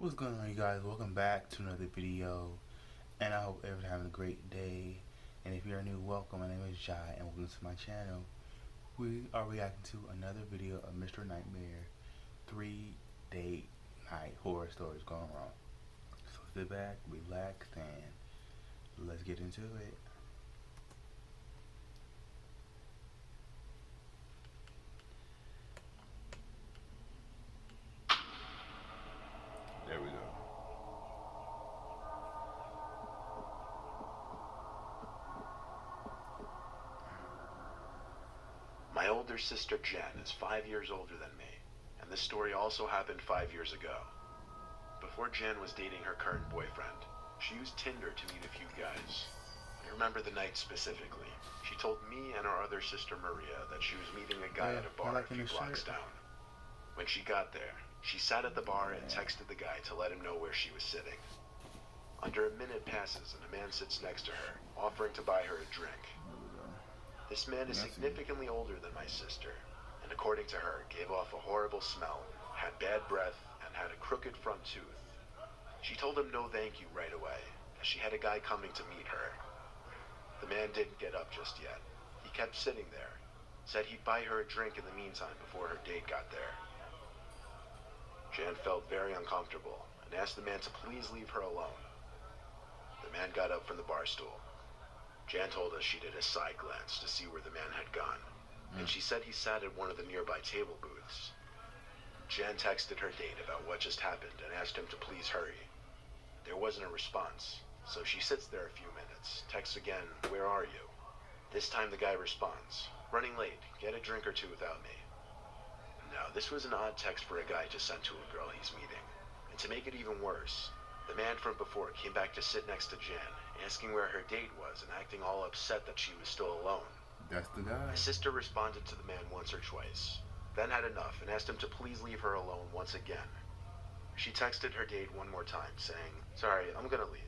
What's going on, you guys? Welcome back to another video, and I hope everyone's having a great day. And if you're new, welcome. My name is Jai, and welcome to my channel. We are reacting to another video of Mr. Nightmare 3 date night horror stories gone wrong. So sit back, relax, and let's get into it. There we go. My older sister Jen is 5 years older than me, and this story also happened 5 years ago. Before Jen was dating her current boyfriend, she used Tinder to meet a few guys. I remember the night specifically. She told me and our other sister Maria that she was meeting a guy at a I bar a like in few the blocks shirt. down. When she got there, she sat at the bar and texted the guy to let him know where she was sitting. Under a minute passes and a man sits next to her, offering to buy her a drink. There we go. This man is That's it. significantly older than my sister, and according to her, gave off a horrible smell, had bad breath, and had a crooked front tooth. She told him no thank you right away, as she had a guy coming to meet her. The man didn't get up just yet. He kept sitting there, said he'd buy her a drink in the meantime before her date got there. Jan felt very uncomfortable and asked the man to please leave her alone. The man got up from the bar stool. Jan told us she did a side glance to see where the man had gone, and she said he sat at one of the nearby table booths. Jan texted her date about what just happened and asked him to please hurry. There wasn't a response, so she sits there a few minutes, texts again, "Where are you?" This time the guy responds, "Running late, get a drink or two without me." Now, this was an odd text for a guy to send to a girl he's meeting, and to make it even worse, the man from before came back to sit next to Jan, asking where her date was and acting all upset that she was still alone. That's the guy. My sister responded to the man once or twice, then had enough and asked him to please leave her alone once again. She texted her date one more time, saying, "Sorry, I'm gonna leave."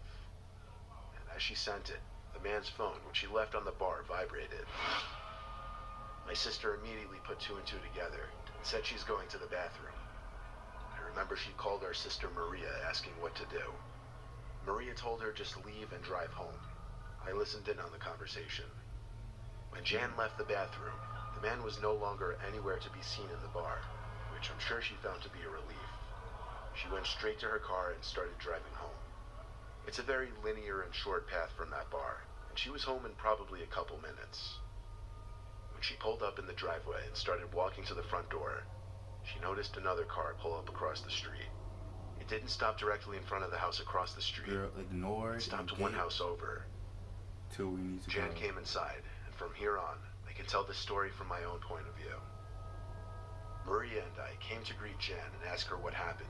And as she sent it, the man's phone, which he left on the bar, vibrated. My sister immediately put two and two together and said she's going to the bathroom. I remember she called our sister Maria asking what to do. Maria told her just leave and drive home. I listened in on the conversation. When Jan left the bathroom, the man was no longer anywhere to be seen in the bar, which I'm sure she found to be a relief. She went straight to her car and started driving home. It's a very linear and short path from that bar, and she was home in probably a couple minutes. When she pulled up in the driveway and started walking to the front door, she noticed another car pull up across the street. It didn't stop directly in front of the house across the street. Girl, ignore It it stopped and one get house over. till we need to Jan go. came inside, and from here on, I can tell the story from my own point of view. Maria and I came to greet Jan and ask her what happened.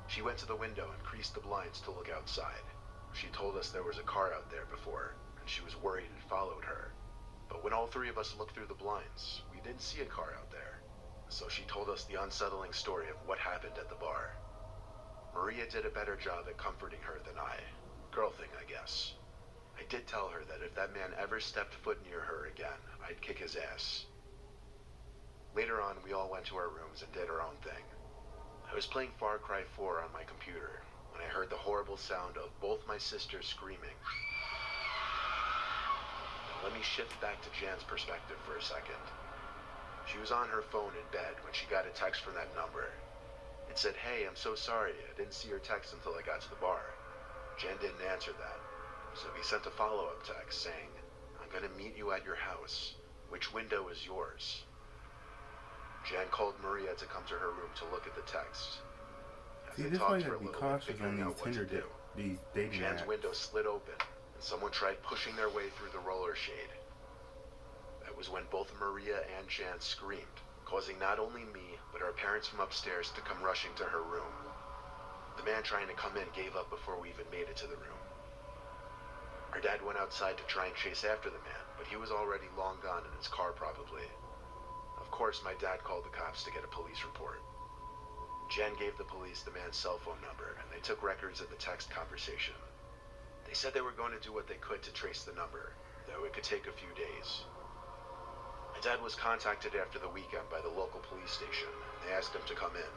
She went to the window and creased the blinds to look outside. She told us there was a car out there before, and she was worried and followed her. But when all three of us looked through the blinds, we didn't see a car out there. So she told us the unsettling story of what happened at the bar. Maria did a better job at comforting her than I. Girl thing, I guess. I did tell her that if that man ever stepped foot near her again, I'd kick his ass. Later on, we all went to our rooms and did our own thing. I was playing Far Cry 4 on my computer when I heard the horrible sound of both my sisters screaming. Now, let me shift back to Jan's perspective for a second. She was on her phone in bed when she got a text from that number. It said, "Hey, I'm so sorry, I didn't see your text until I got to the bar." Jan didn't answer that, so he sent a follow-up text saying, "I'm gonna meet you at your house. Which window is yours?" Jan called Maria to come to her room to look at the text. As See, they this why talked you for gotta a be little bit, cautious on figuring these out what to do, these dating Jan's apps. window slid open, and someone tried pushing their way through the roller shade. That was when both Maria and Jan screamed, causing not only me, but our parents from upstairs to come rushing to her room. The man trying to come in gave up before we even made it to the room. Our dad went outside to try and chase after the man, but he was already long gone in his car probably. Of course, my dad called the cops to get a police report. Jen gave the police the man's cell phone number, and they took records of the text conversation. They said they were going to do what they could to trace the number, though it could take a few days. My dad was contacted after the weekend by the local police station, and they asked him to come in.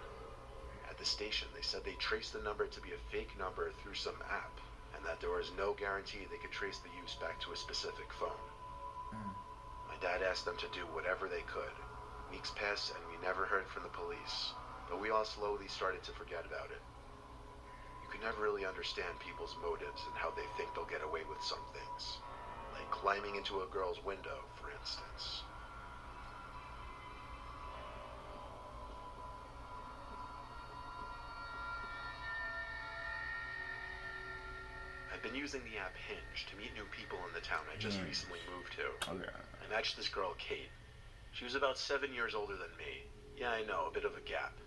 At the the station, they said they traced the number to be a fake number through some app, and that there was no guarantee they could trace the use back to a specific phone. My dad asked them to do whatever they could. Weeks passed and we never heard from the police, but we all slowly started to forget about it. You can never really understand people's motives and how they think they'll get away with some things, like climbing into a girl's window, for instance. I've been using the app Hinge to meet new people in the town I just recently moved to. Okay. I matched this girl, Kate. She was about 7 years older than me. Yeah, I know, a bit of a gap.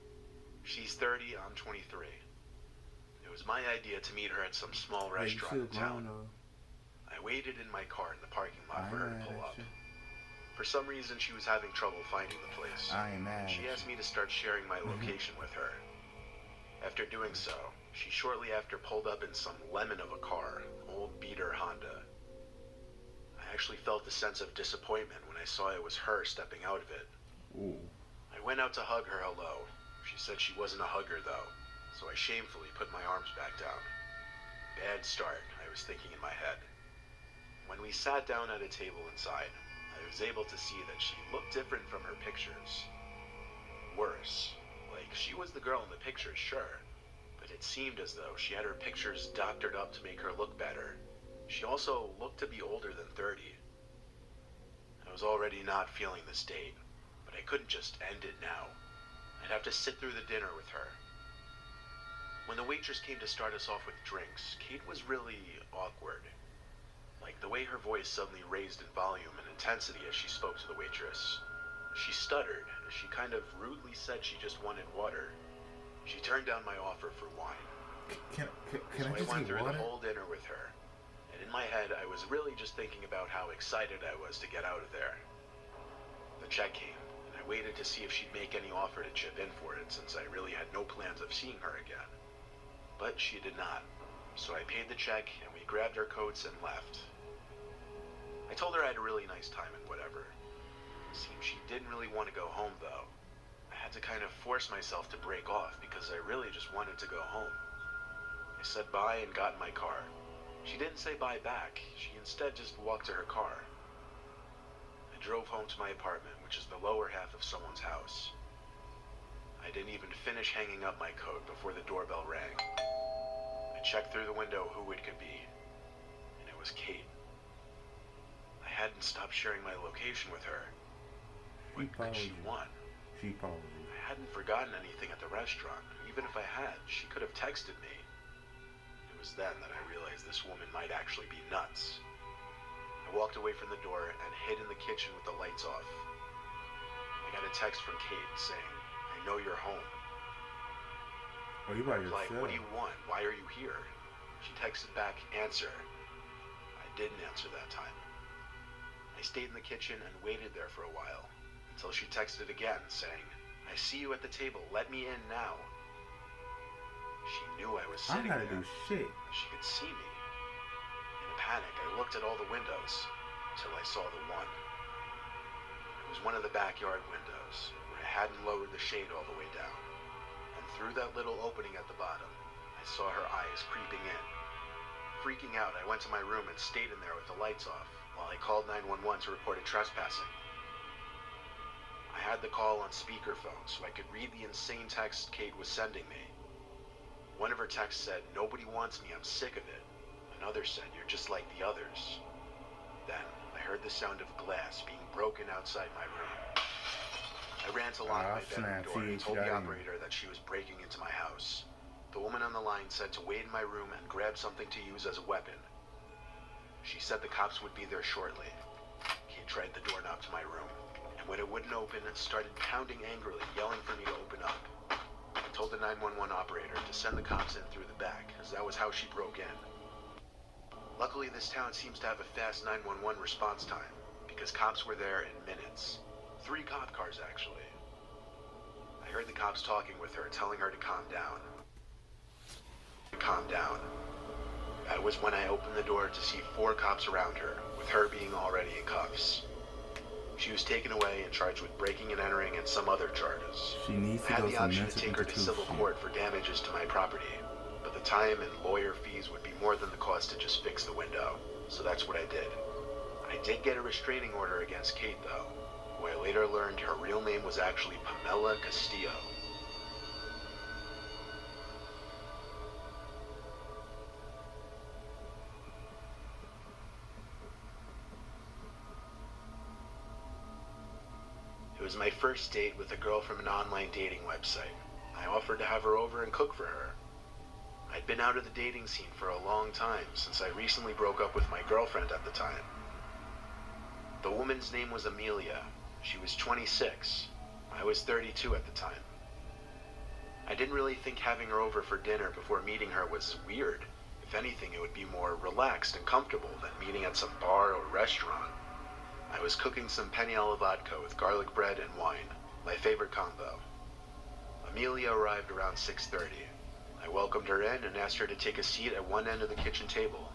She's 30, I'm 23. It was my idea to meet her at some small restaurant in town. I waited in my car in the parking lot for her to pull up. For some reason, she was having trouble finding the place. She asked me to start sharing my location with her. After doing so, she shortly after pulled up in some lemon of a car, an old beater Honda. I actually felt a sense of disappointment when I saw it was her stepping out of it. Ooh. I went out to hug her hello. She said she wasn't a hugger though, so I shamefully put my arms back down. Bad start, I was thinking in my head. When we sat down at a table inside, I was able to see that she looked different from her pictures. Worse. Like, she was the girl in the pictures, sure, but it seemed as though she had her pictures doctored up to make her look better. She also looked to be older than 30. I was already not feeling this date, but I couldn't just end it now. I'd have to sit through the dinner with her. When the waitress came to start us off with drinks, Kate was really awkward. Like the way her voice suddenly raised in volume and intensity as she spoke to the waitress. She stuttered. She kind of rudely said she just wanted water. She turned down my offer for wine. Can So I just I went get through water? the whole dinner with her. And in my head, I was really just thinking about how excited I was to get out of there. The check came, and I waited to see if she'd make any offer to chip in for it, since I really had no plans of seeing her again. But she did not. So I paid the check, and we grabbed our coats and left. I told her I had a really nice time and whatever. It seemed she didn't really want to go home, though. I had to kind of force myself to break off because I really just wanted to go home. I said bye and got in my car. She didn't say bye back. She instead just walked to her car. I drove home to my apartment, which is the lower half of someone's house. I didn't even finish hanging up my coat before the doorbell rang. I checked through the window who it could be, and it was Kate. I hadn't stopped sharing my location with her. What could she want? She followed you. I hadn't forgotten anything at the restaurant. Even if I had, she could have texted me. It was then that I realized this woman might actually be nuts. I walked away from the door and hid in the kitchen with the lights off. I got a text from Kate saying, "I know you're home." Oh, you by Like, yourself? "What do you want? Why are you here?" She texted back, "Answer." I didn't answer that time. I stayed in the kitchen and waited there for a while, until she texted again, saying, "I see you at the table. Let me in now." She knew I was I sitting gotta there. do shit. She could see me. In a panic, I looked at all the windows, until I saw the one. It was one of the backyard windows, where I hadn't lowered the shade all the way down. And through that little opening at the bottom, I saw her eyes creeping in. Freaking out, I went to my room and stayed in there with the lights off, while I called 911 to report a trespassing. I had the call on speakerphone so I could read the insane text Kate was sending me. One of her texts said, "Nobody wants me, I'm sick of it." Another said, "You're just like the others." Then I heard the sound of glass being broken outside my room. I ran to lock my bedroom door and told the operator that she was breaking into my house. The woman on the line said to wait in my room and grab something to use as a weapon. She said the cops would be there shortly. Kate tried the doorknob to my room, and when it wouldn't open, started pounding angrily, yelling for me to open up. I told the 911 operator to send the cops in through the back, as that was how she broke in. Luckily, this town seems to have a fast 911 response time, because cops were there in minutes. 3 cop cars, actually. I heard the cops talking with her, telling her to calm down. Calm down. That was when I opened the door to see 4 cops around her, with her being already in cuffs. She was taken away and charged with breaking and entering and some other charges. She needs I to had go the to option to mental take her to civil institution. court for damages to my property, but the time and lawyer fees would be more than the cost to just fix the window, so that's what I did. I did get a restraining order against Kate, though, who I later learned her real name was actually Pamela Castillo. It was my first date with a girl from an online dating website. I offered to have her over and cook for her. I'd been out of the dating scene for a long time, since I recently broke up with my girlfriend at the time. The woman's name was Amelia. She was 26. I was 32 at the time. I didn't really think having her over for dinner before meeting her was weird. If anything, it would be more relaxed and comfortable than meeting at some bar or restaurant. I was cooking some penne alla vodka with garlic bread and wine, my favorite combo. Amelia arrived around 6:30. I welcomed her in and asked her to take a seat at one end of the kitchen table.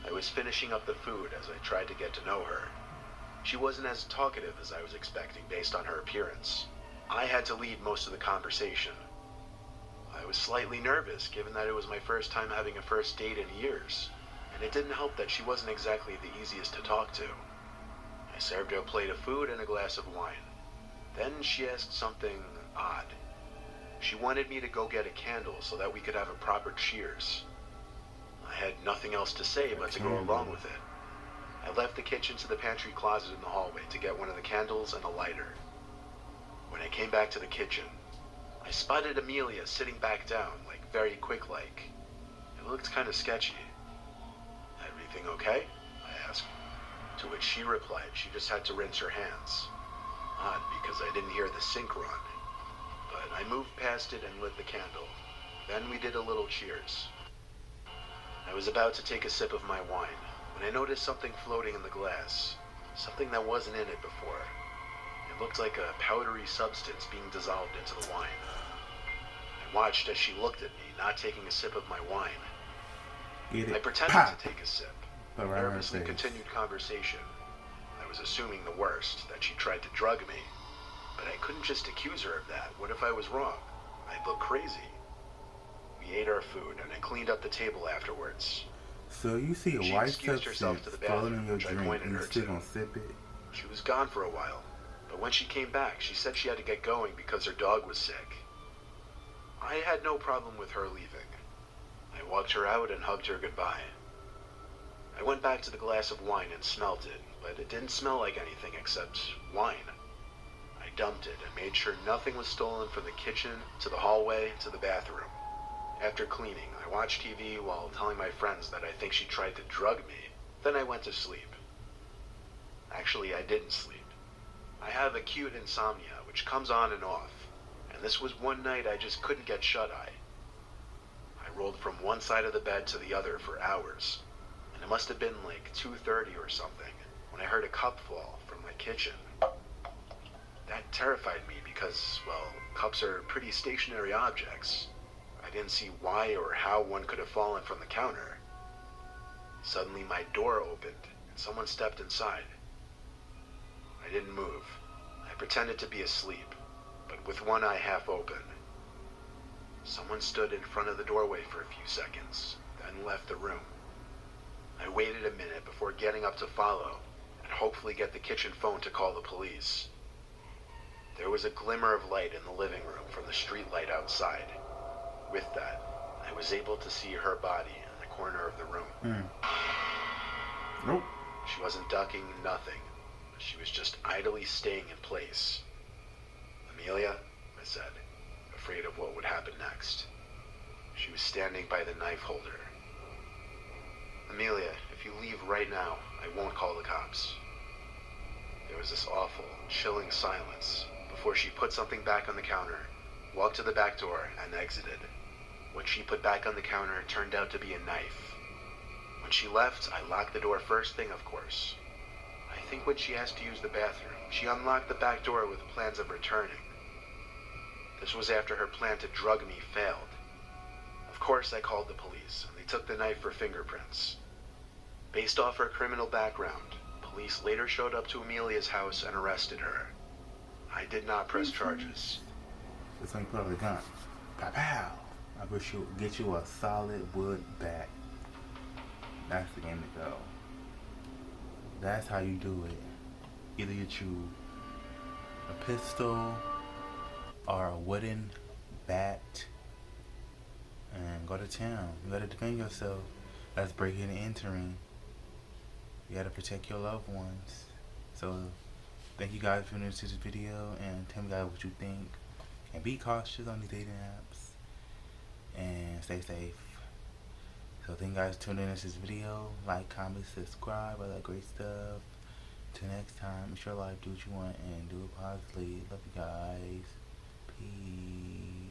I was finishing up the food as I tried to get to know her. She wasn't as talkative as I was expecting based on her appearance. I had to lead most of the conversation. I was slightly nervous given that it was my first time having a first date in years, and it didn't help that she wasn't exactly the easiest to talk to. I served her a plate of food and a glass of wine. Then she asked something odd. She wanted me to go get a candle so that we could have a proper cheers. I had nothing else to say but to go along with it. I left the kitchen to the pantry closet in the hallway to get one of the candles and a lighter. When I came back to the kitchen, I spotted Amelia sitting back down, like very quick-like. It looked kind of sketchy. "Everything okay?" I asked. To which she replied she just had to rinse her hands. Odd, because I didn't hear the sink run. But I moved past it and lit the candle. Then we did a little cheers. I was about to take a sip of my wine when I noticed something floating in the glass. Something that wasn't in it before. It looked like a powdery substance being dissolved into the wine. I watched as she looked at me, not taking a sip of my wine. Get it? I pretended Pop! to take a sip. But right in her Nervously face. continued conversation. I was assuming the worst, that she tried to drug me. But I couldn't just accuse her of that. What if I was wrong? I'd look crazy. We ate our food, and I cleaned up the table afterwards. So you see a She white excused herself substance to the floating bathroom, in your which I drink pointed and you her still to. gonna sip it? She was gone for a while, but when she came back, she said she had to get going because her dog was sick. I had no problem with her leaving. I walked her out and hugged her goodbye. I went back to the glass of wine and smelt it, but it didn't smell like anything except wine. I dumped it and made sure nothing was stolen from the kitchen, to the hallway, to the bathroom. After cleaning, I watched TV while telling my friends that I think she tried to drug me. Then I went to sleep. Actually, I didn't sleep. I have acute insomnia, which comes on and off, and this was one night I just couldn't get shut-eye. I rolled from one side of the bed to the other for hours, and it must have been like 2:30 or something when I heard a cup fall from my kitchen. That terrified me because, well, cups are pretty stationary objects. I didn't see why or how one could have fallen from the counter. Suddenly my door opened and someone stepped inside. I didn't move. I pretended to be asleep, but with one eye half open. Someone stood in front of the doorway for a few seconds, then left the room. I waited a minute before getting up to follow and hopefully get the kitchen phone to call the police. There was a glimmer of light in the living room from the street light outside. With that, I was able to see her body in the corner of the room. Nope. She wasn't ducking, nothing. She was just idly staying in place. "Amelia," I said, afraid of what would happen next. She was standing by the knife holder. "Amelia, if you leave right now, I won't call the cops." There was this awful, chilling silence before she put something back on the counter, walked to the back door, and exited. What she put back on the counter turned out to be a knife. When she left, I locked the door first thing, of course. I think when she asked to use the bathroom, she unlocked the back door with plans of returning. This was after her plan to drug me failed. Of course, I called the police, and they took the knife for fingerprints. Based off her criminal background, Police later showed up to Amelia's house and arrested her. I did not press charges. It's when you put up the gun. Pow pow. I wish you get you a solid wood bat. That's the game to go. That's how you do it. Either you choose a pistol or a wooden bat and go to town. You gotta defend yourself. That's breaking and entering. You gotta protect your loved ones. So thank you guys for tuning into this video and tell me guys what you think. And be cautious on these dating apps. And stay safe. So thank you guys for tuning into this video. Like, comment, subscribe, all that great stuff. Till next time, it's your life, do what you want and do it positively. Love you guys. Peace.